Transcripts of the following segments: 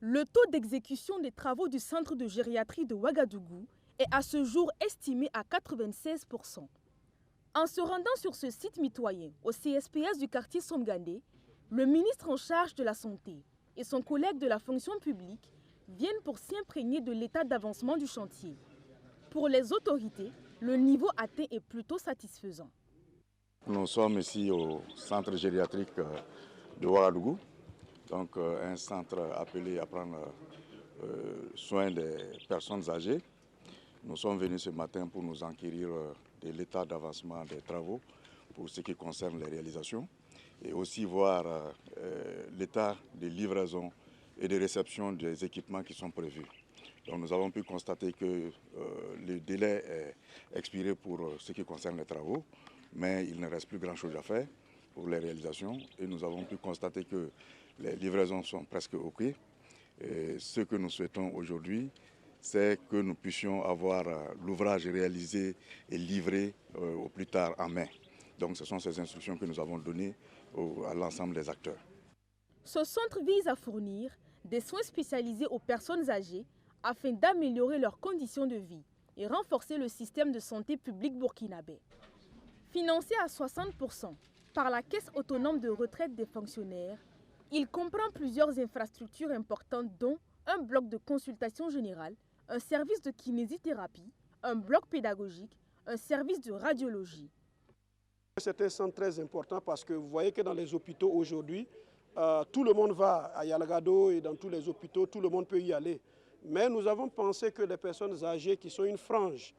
Le taux d'exécution des travaux du centre de gériatrie de Ouagadougou est à ce jour estimé à 96%. En se rendant sur ce site mitoyen au CSPS du quartier Somgandé, le ministre en charge de la Santé et son collègue de la fonction publique viennent pour s'imprégner de l'état d'avancement du chantier. Pour les autorités, le niveau atteint est plutôt satisfaisant. Nous sommes ici au centre gériatrique de Ouagadougou, donc un centre appelé à prendre soin des personnes âgées. Nous sommes venus ce matin pour nous enquérir de l'état d'avancement des travaux pour ce qui concerne les réalisations et aussi voir l'état de livraison et de réception des équipements qui sont prévus. Donc nous avons pu constater que le délai est expiré pour ce qui concerne les travaux, mais il ne reste plus grand-chose à faire pour les réalisations et nous avons pu constater que les livraisons sont presque OK. Et ce que nous souhaitons aujourd'hui, c'est que nous puissions avoir l'ouvrage réalisé et livré au plus tard en mai. Donc ce sont ces instructions que nous avons données à l'ensemble des acteurs. Ce centre vise à fournir des soins spécialisés aux personnes âgées afin d'améliorer leurs conditions de vie et renforcer le système de santé publique burkinabé. Financé à 60% par la Caisse autonome de retraite des fonctionnaires, il comprend plusieurs infrastructures importantes dont un bloc de consultation générale, un service de kinésithérapie, un bloc pédagogique, un service de radiologie. C'est un centre très important parce que vous voyez que dans les hôpitaux aujourd'hui, tout le monde va à Yalagado et dans tous les hôpitaux, tout le monde peut y aller. Mais nous avons pensé que les personnes âgées qui sont une frange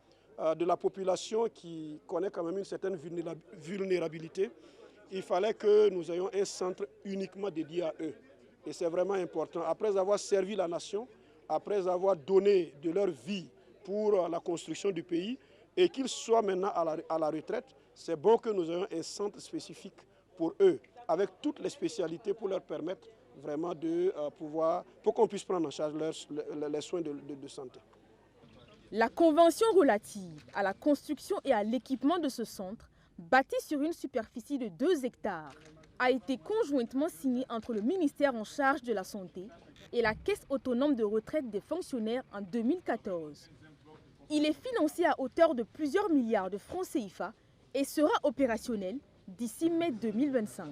de la population qui connaît quand même une certaine vulnérabilité, il fallait que nous ayons un centre uniquement dédié à eux. Et c'est vraiment important. Après avoir servi la nation, après avoir donné de leur vie pour la construction du pays, et qu'ils soient maintenant à la retraite, c'est bon que nous ayons un centre spécifique pour eux, avec toutes les spécialités pour leur permettre vraiment de pour qu'on puisse prendre en charge les soins de santé. La convention relative à la construction et à l'équipement de ce centre, bâti sur une superficie de 2 hectares, a été conjointement signée entre le ministère en charge de la Santé et la Caisse autonome de retraite des fonctionnaires en 2014. Il est financé à hauteur de plusieurs milliards de francs CFA et sera opérationnel d'ici mai 2025.